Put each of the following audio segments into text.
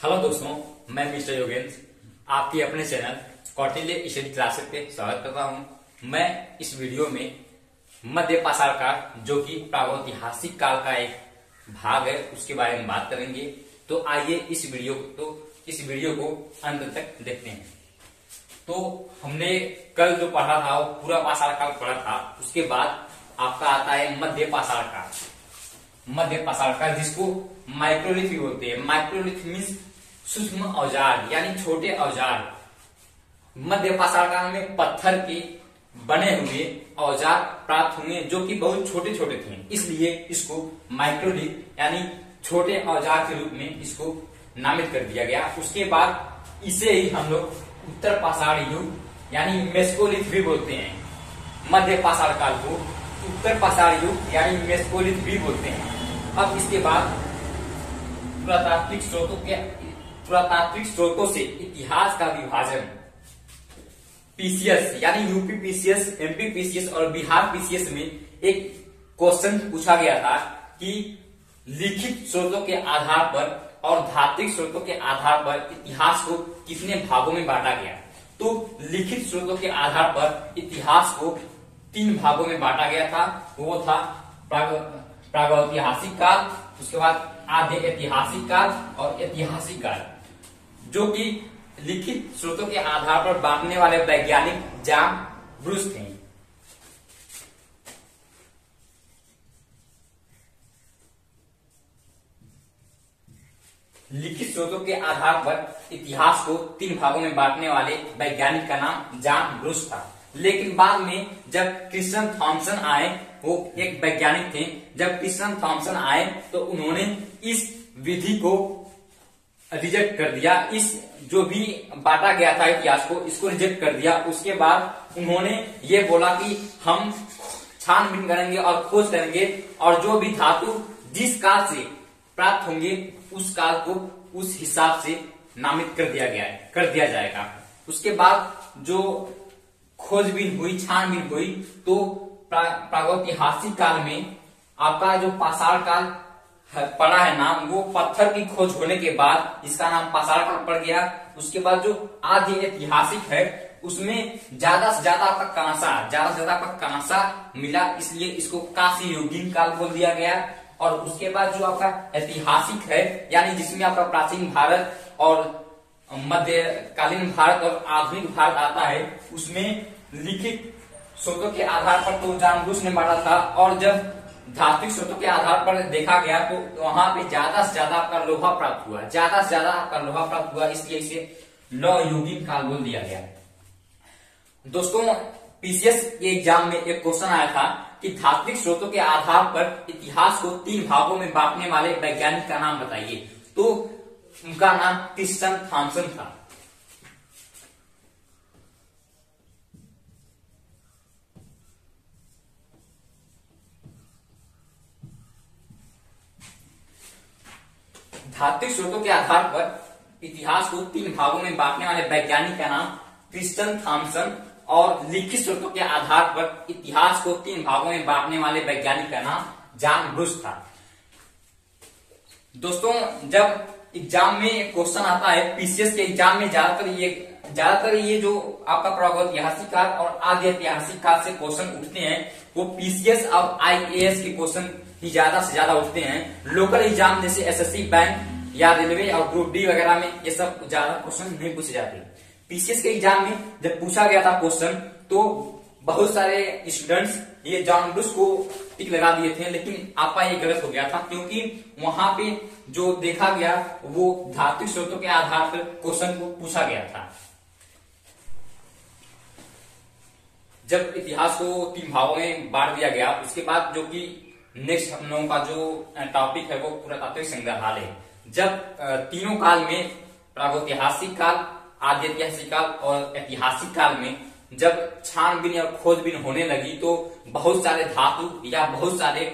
Hello दोस्तों, मैं mister Yogendra आपके अपने चैनल कौटिल्य स्टडी क्लासेस पे स्वागत करता हूं। मैं इस वीडियो में मध्य पाषाण काल जो कि प्रागैतिहासिक काल का एक भाग है उसके बारे में बात करेंगे। तो आइए इस वीडियो को अंत तक देखते हैं। तो हमने कल जो पढ़ा था वो पूरा पाषाण काल पढ़ा था। उसके बाद आपका आता है मध्य पाषाण काल। मध्य पाषाण काल जिसको माइक्रोलिथ भी बोलते हैं। माइक्रोलिथ मीन्स सूक्ष्म औजार यानी छोटे औजार। मध्य पाषाण काल में पत्थर के बने हुए औजार प्राप्त हुए जो कि बहुत छोटे छोटे थे, इसलिए इसको माइक्रोलिथ यानी छोटे औजार के रूप में इसको नामित कर दिया गया। उसके बाद इसे ही हम लोग उत्तर पाषाण युग यानी मेसोलिथ भी बोलते हैं। मध्य पाषाण काल को उत्तर पाषाण युग यानी मेसोलिथ भी बोलते हैं। अब इसके बाद पुरातात्विक स्रोतों से इतिहास का विभाजन। पीसीएस यानी यूपी पीसीएस, एमपी पीसीएस और बिहार पीसीएस में एक क्वेश्चन पूछा गया था कि लिखित स्रोतों के आधार पर और धात्विक स्रोतों के आधार पर इतिहास को कितने भागों में बांटा गया। तो लिखित स्रोतों के आधार पर इतिहास को 3 भागों में बांटा गया था। वो था प्रागैतिहासिक काल, उसके बाद आद्य ऐतिहासिक काल और ऐतिहासिक काल। जो कि लिखित स्रोतों के आधार पर बांटने वाले वैज्ञानिक जॉन ब्रूस थे। लिखित स्रोतों के आधार पर इतिहास को 3 भागों में बांटने वाले वैज्ञानिक का नाम जॉन ब्रूस था। लेकिन बाद में जब क्रिश्चियन थॉमसन आए, वो एक वैज्ञानिक थे, जब क्रिश्चियन थॉमसन आए तो उन्होंने इस विधि को रिजेक्ट कर दिया। इस जो भी बांटा गया था इतिहास को, इसको रिजेक्ट कर दिया। उसके बाद उन्होंने ये बोला कि हम छानबीन करेंगे और खोज करेंगे और जो भी धातु जिस काल से प्राप्त होंगे उस काल को उस हिसाब से नामित कर दिया जाएगा। उसके बाद जो खोजबीन हुई, छानबीन हुई, तो प्रागैतिहासिक काल में आपका जो पाषाण काल पड़ा है नाम, वो पत्थर की खोज होने के बाद इसका नाम पाषाण काल पड़ गया। उसके बाद जो आद्य ऐतिहासिक है उसमें ज्यादा से ज्यादा आपका कांसा मिला, इसलिए इसको कांस्य युगीन काल बोल दिया गया। और उसके बाद जो आपका ऐतिहासिक है यानी जिसमें आपका प्राचीन भारत और मध्यकालीन भारत और आधुनिक भारत आता है, उसमें लिखित स्रोतों के आधार पर तो जॉन ब्रूस ने बांटा था। और जब धात्विक स्रोतों के आधार पर देखा गया तो वहां पे ज्यादा से ज्यादा आपका लोहा प्राप्त हुआ, इसलिए इसे लौह युगीन काल बोल दिया गया। दोस्तों, पीसीएस के एग्जाम में एक क्वेश्चन आया था कि धात्विक स्रोतों के आधार पर इतिहास को 3 भागों में बांटने वाले वैज्ञानिक का नाम बताइए। तो उनका नाम क्रिश्चियन थॉमसन था। धात्विक स्रोतों के आधार पर इतिहास को 3 भागों में बांटने वाले वैज्ञानिक का नाम क्रिश्चियन थॉमसन और लिखित स्रोतों के आधार पर इतिहास को 3 भागों में बांटने वाले वैज्ञानिक का नाम जॉन ब्रूस था। दोस्तों, जब एग्जाम में क्वेश्चन आता है, पीसीएस के एग्जाम में ज्यादातर ये जो आपका प्रागैतिहासिक काल और आद्य ऐतिहासिक काल से क्वेश्चन उठते हैं, वो पीसीएस और आईएएस के क्वेश्चन ही ज्यादा से ज्यादा उठते हैं। लोकल एग्जाम जैसे एसएससी, बैंक या रेलवे और ग्रुप डी वगैरह में ये सब ज्यादा क्वेश्चन नहीं पूछे जाते। पीसीएस के एग्जाम में जब पूछा गया था क्वेश्चन तो बहुत सारे स्टूडेंट्स ये जॉन ब्रूस को टिक लगा दिए थे, लेकिन आपका ये गलत हो गया था क्योंकि वहां पे जो देखा गया वो धात्विक स्रोतों के आधार पर क्वेश्चन को पूछा गया था। जब इतिहास को 3 भागों में बांट दिया गया, उसके बाद जो कि नेक्स्ट हम लोगों का जो टॉपिक है वो पुरातात्विक संग्रहालय। जब तीनों काल में प्रागैतिहासिक काल, आद्य ऐतिहासिक काल और ऐतिहासिक काल में जब छानबीन या खोजबीन होने लगी तो बहुत सारे धातु या बहुत सारे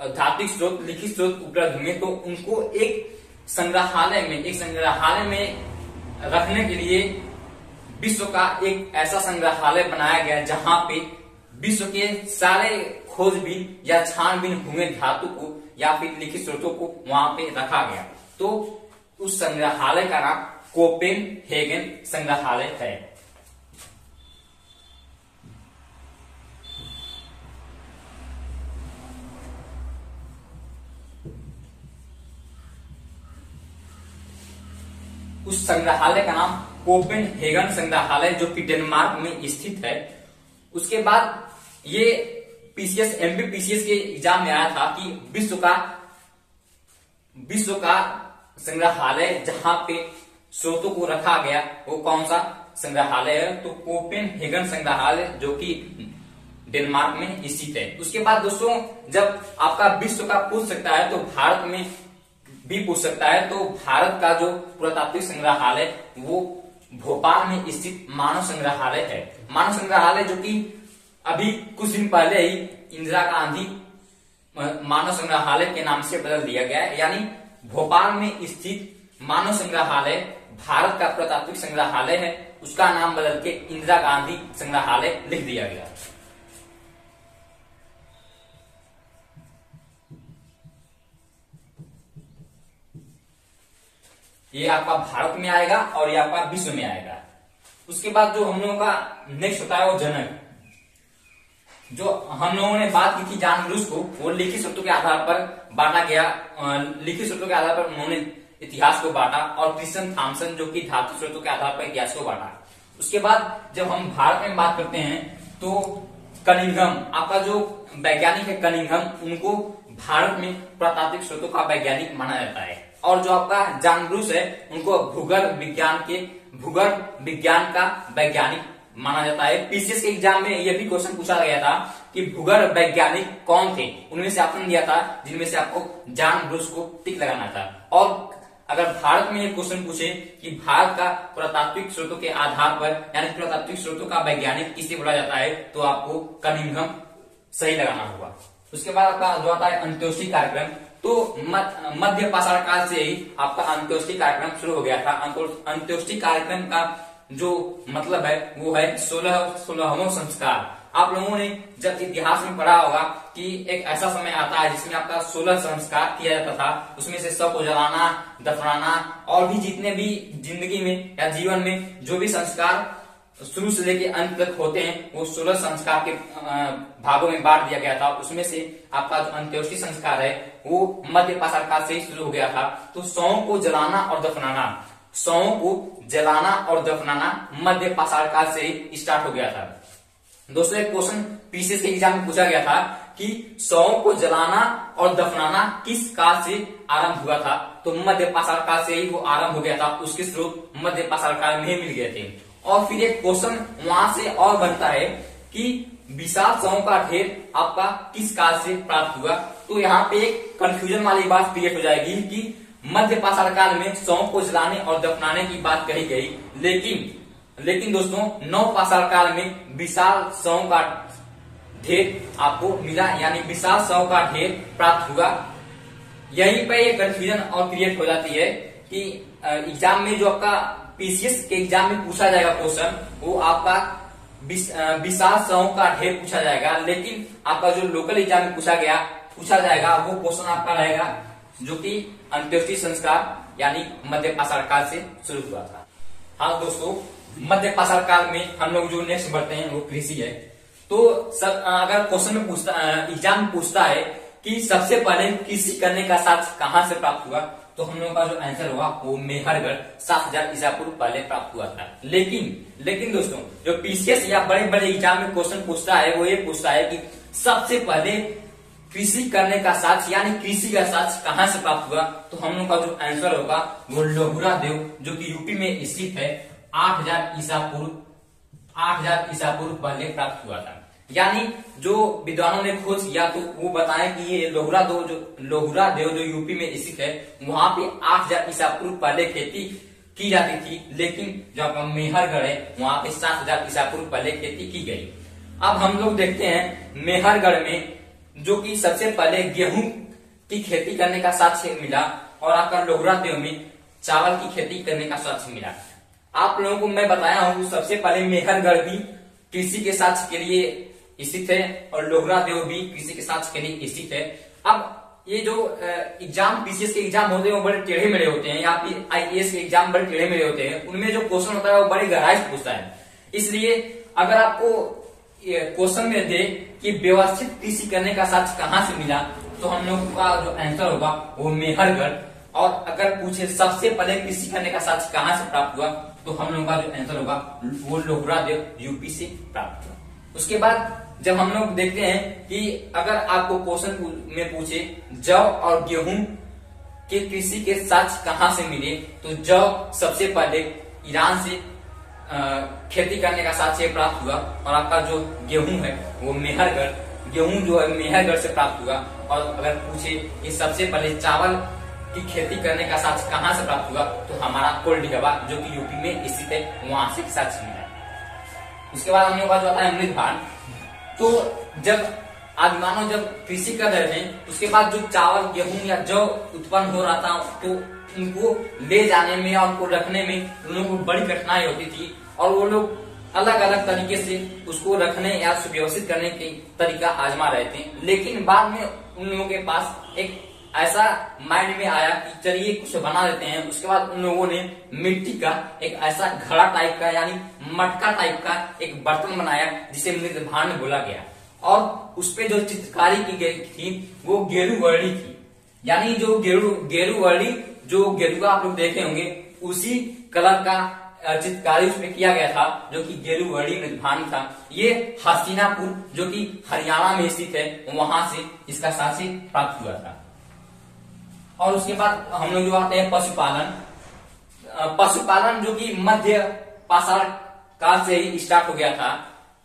धात्विक स्रोत, लिखित स्रोत उपलब्ध हुए, तो उनको एक संग्रहालय में रखने के लिए विश्व का एक ऐसा संग्रहालय बनाया गया जहां पे विश्व के सारे खोजबीन या छानबीन हुए धातु को या फिर लिखित स्रोतों को वहां पे रखा गया। तो उस संग्रहालय का नाम कोपेनहेगन संग्रहालय है। उस संग्रहालय का नाम कोपेनहेगन संग्रहालय जो कि डेनमार्क में स्थित है। उसके बाद ये पीसीएस एमपीपीसीएस के एग्जाम में आया था कि विश्व का संग्रहालय जहां पे स्रोतों को रखा गया वो कौन सा संग्रहालय है, तो कोपेनहेगन संग्रहालय जो कि डेनमार्क में स्थित है। उसके बाद दोस्तों जब आपका विश्व का पूछ सकता है तो भारत में भी पूछ सकता है, तो भारत का जो पुरातात्विक संग्रहालय वो भोपाल में स्थित मानव संग्रहालय है। मानव संग्रहालय जो कि अभी कुछ दिन पहले ही इंदिरा गांधी मानव संग्रहालय के नाम से बदल दिया गया है, यानी भोपाल में स्थित मानव संग्रहालय भारत का पुरातात्विक संग्रहालय है, उसका नाम बदल के इंदिरा गांधी संग्रहालय लिख दिया गया। ये आपका भारत में आएगा और ये आपका विश्व में आएगा। उसके बाद जो हम लोगों का नेक्स्ट होता है वो जनक, जो हम लोगों ने बात की थी जान ब्रूस को, वो लिखित स्रोतों के आधार पर बांटा गया। लिखित स्रोतों के आधार पर उन्होंने इतिहास को बांटा और क्रिस्टन थॉमसन जो कि धातु स्रोतों के आधार पर इतिहास को बांटा। उसके बाद जब हम भारत में बात करते हैं तो कनिंघम, आपका जो वैज्ञानिक है कनिंघम, उनको भारत में पुरातात्विक स्रोतों का वैज्ञानिक माना जाता है। और जो आपका जान ब्रूस है उनको भूगर्भ विज्ञान का वैज्ञानिक माना जाता है। पीसीएस के एग्जाम में यह भी क्वेश्चन पूछा गया था कि भूगर्भ वैज्ञानिक कौन थे, उनमें से ऑप्शन दिया था जिनमें से आपको जान ब्रूस को टिक लगाना था। और अगर भारत में ये क्वेश्चन पूछे कि भारत का पुरातात्विक स्रोतों के आधार पर यानी पुरातात्विक स्रोतों का वैज्ञानिक किसे बोला जाता है, तो आपको कनिंघम सही लगाना होगा। उसके बाद आपका जो आता है अंत्योष्टि कार्यक्रम, तो मध्य पाषाण काल से ही आपका अंत्योष्टि कार्यक्रम शुरू हो गया था। अंत्योष्टि कार्यक्रम का जो मतलब है वो है 16वां संस्कार। आप लोगों ने जब इतिहास में पढ़ा होगा कि एक ऐसा समय आता है जिसमें आपका 16 संस्कार किया जाता था, उसमें से शव को जलाना, दफनाना और भी जितने भी जिंदगी में या जीवन में जो भी संस्कार शुरू से लेके अंत तक होते हैं वो 16 संस्कार के भागों में बांट दिया गया था। उसमें से आपका जो अंत्योष्टि संस्कार है वो मध्य पाषाण काल से ही शुरू हो गया था। तो शवों को जलाना और दफनाना मध्य पाषाण काल से ही स्टार्ट हो गया था। दोस्तों एक क्वेश्चन पीसीएस के एग्जाम में पूछा गया था कि शवों को जलाना और दफनाना किस काल से आरंभ हुआ था, तो मध्य पाषाण काल से ही वो आरंभ हो गया था। उसके स्रोत मध्य पाषाण काल में ही मिल गए थे। और फिर एक क्वेश्चन वहां से और बनता है कि विशाल शवों का ढेर आपका किस काल से प्राप्त हुआ, तो यहाँ पे एक कंफ्यूजन वाली बात क्रिएट हो जाएगी कि मध्य पाषाण काल में शवों को जलाने और दफनाने की बात कही गई, लेकिन दोस्तों नव पाषाण काल में विशाल शवों का ढेर आपको मिला, यानी विशाल शवों का ढेर प्राप्त हुआ। यहीं पे ये कंफ्यूजन और क्रिएट हो जाती है कि एग्जाम में जो आपका पीसीएस के एग्जाम में पूछा जाएगा क्वेश्चन वो आपका विशाल शवों का ढेर पूछा जाएगा, लेकिन आपका जो लोकल एग्जाम में पूछा जाएगा वो क्वेश्चन आपका रहेगा जो कि अंत्योष्टि संस्कार यानी मध्य पाषाण काल से शुरू हुआ था। हाँ दोस्तों, मध्य पाषाण काल में हम लोग जो नेक्स्ट बढ़ते हैं वो कृषि है। तो अगर क्वेश्चन में एग्जाम में पूछता है कि सबसे पहले कृषि करने का साक्ष्य कहाँ से प्राप्त हुआ, तो हम लोगों का जो आंसर हुआ वो मेहरगढ़ 7000 ईसा पूर्व पहले प्राप्त हुआ था। लेकिन दोस्तों जो पीसीएस या बड़े बड़े एग्जाम में क्वेश्चन पूछता है वो ये पूछता है कि सबसे पहले कृषि करने का साक्ष्य यानी कृषि का साक्ष्य कहाँ से प्राप्त हुआ, तो हम लोग का जो आंसर होगा वो लोहुरा देव जो कि यूपी में स्थित है 8000 ईसा पूर्व पहले प्राप्त हुआ था। यानी जो विद्वानों ने खोज किया तो वो बताएं कि ये लोहुरा देव जो यूपी में स्थित है वहां पे 8000 ईसा पूर्व पहले खेती की जाती थी, लेकिन जो आपका मेहरगढ़ है वहां पे 7000 ईसा पूर्व पहले खेती की गई। अब हम लोग देखते हैं मेहरगढ़ में जो कि सबसे पहले गेहूं की खेती करने का साक्ष्य मिला और आपका लोहुरा देव में चावल की खेती करने का साक्ष्य मिला। आप लोगों को मैं बताया हूँ सबसे पहले मेहरगढ़ भी कृषि के साक्ष्य के लिए स्थित है और लोहुरा देव भी कृषि के साक्ष्य के लिए स्थित है। अब ये जो एग्जाम पीसीएस के एग्जाम होते हैं वो बड़े टेढ़े मेढ़े होते हैं, या फिर आईएएस के एग्जाम बड़े टेढ़े मेढ़े होते हैं, उनमें जो क्वेश्चन होता है वो बड़ी गहराई से पूछता है। इसलिए अगर आपको क्वेश्चन में दे कि व्यवस्थित कृषि करने का साक्ष्य कहाँ से मिला, तो हम लोग का जो आंसर होगा वो मेहरगढ़। और अगर पूछे सबसे पहले कृषि करने का साक्ष्य कहाँ से प्राप्त हुआ, तो हम लोग का जो आंसर होगा वो लोहरादेव यूपी से प्राप्त हुआ। उसके बाद जब हम लोग देखते हैं कि अगर आपको क्वेश्चन में पूछे जौ और गेहूं के कृषि के साक्ष्य कहाँ से मिले, तो जौ सबसे पहले ईरान से खेती करने का साक्ष्य प्राप्त हुआ, और आपका जो गेहूं है वो मेहरगढ़, गेहूं जो है मेहरगढ़ से प्राप्त हुआ। और अगर पूछे कि सबसे पहले चावल की खेती करने का साक्ष्य कहाँ से प्राप्त हुआ, तो हमारा कोल्डिगवा जो कि यूपी में स्थित है वहां से साक्ष्य मिला। उसके बाद हम लोग का जो आता है मृदभान। तो जब आदिमानव जब कृषि कर रहे थे, उसके बाद जो चावल गेहूं या जौ उत्पन्न हो रहा था, तो उनको ले जाने में और उनको रखने में उन लोगों को बड़ी कठिनाई होती थी, और वो लोग अलग अलग तरीके से उसको रखने या सुव्यवस्थित करने की तरीका आजमा रहे थे। लेकिन बाद में उन लोगों के पास एक ऐसा माइंड में आया कि चलिए कुछ बना देते हैं। उसके बाद उन लोगों ने मिट्टी का एक ऐसा घड़ा टाइप का यानी मटका टाइप का एक बर्तन बनाया, जिसे मृदभान बोला गया, और उसपे जो चित्रकारी की गई थी वो गेरुवर्णी थी। यानी जो गेरुवर्णी जो गेरुआ आप लोग देखे होंगे, उसी कलर का चित्रकारी उसमें किया गया था, जो कि गेरुवर्णी मृदभान था। ये हसीनापुर जो कि हरियाणा में स्थित है, वहां से इसका साक्ष्य प्राप्त हुआ था। और उसके बाद हम लोग जो आते हैं पशुपालन। पशुपालन जो कि मध्य पाषाण काल से ही स्टार्ट हो गया था,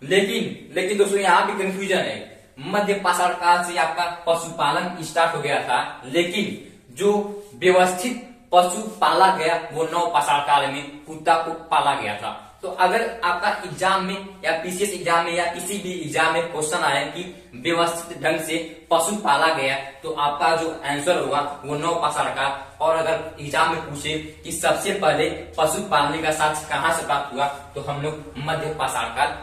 लेकिन दोस्तों यहाँ भी कंफ्यूजन है। मध्य पाषाण काल से आपका पशुपालन स्टार्ट हो गया था, लेकिन जो व्यवस्थित पशु पाला गया वो नव पाषाण काल में कुत्ता को पाला गया था। तो अगर आपका एग्जाम में या पीसीएस एग्जाम में या किसी भी एग्जाम में क्वेश्चन आया कि व्यवस्थित ढंग से पशु पाला गया, तो आपका जो आंसर होगा वो नव पाषाण काल। और अगर एग्जाम में पूछे कि सबसे पहले पशु पालने का साक्ष्य कहाँ से प्राप्त हुआ, तो हम लोग मध्य पाषाण काल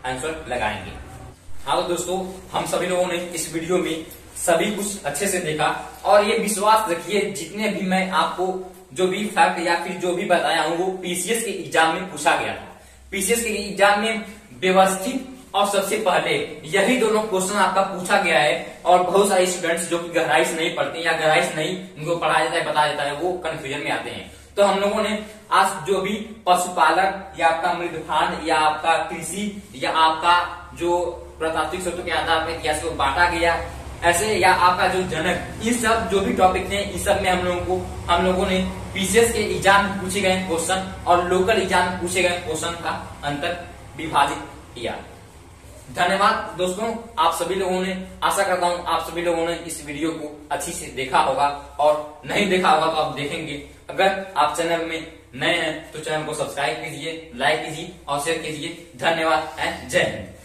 आंसर लगाएंगे। हाँ तो दोस्तों, हम सभी लोगों ने इस वीडियो में सभी कुछ अच्छे से देखा, और ये विश्वास रखिए जितने भी मैं आपको जो भी फैक्ट या फिर जो भी बताया हूँ वो पीसीएस के एग्जाम में पूछा गया था। पीसीएस के एग्जाम में व्यवस्थित और सबसे पहले यही दोनों क्वेश्चन आपका पूछा गया है। और बहुत सारे स्टूडेंट्स जो कि गहराई से नहीं पढ़ते या गहराई से नहीं उनको पढ़ाया जाता है बता देता है, वो कंफ्यूजन में आते हैं। तो हम लोगों ने आज जो भी पशुपालन या आपका मृदभान या आपका कृषि या आपका जो प्रतात्विक स्रोतों के आधार पर इतिहास को बांटा गया ऐसे, या आपका जो जनक, ये सब जो भी टॉपिक थे, इस सब में हम लोगों ने पीसीएस के एग्जाम में पूछे गए क्वेश्चन और लोकल एग्जाम में पूछे गए क्वेश्चन का अंतर विभाजित किया। धन्यवाद दोस्तों, आप सभी लोगों ने, आशा करता हूँ आप सभी लोगों ने इस वीडियो को अच्छी से देखा होगा, और नहीं देखा होगा तो आप देखेंगे। अगर आप चैनल में नए हैं तो चैनल को सब्सक्राइब कीजिए, लाइक कीजिए और शेयर कीजिए। धन्यवाद एंड जय हिंद।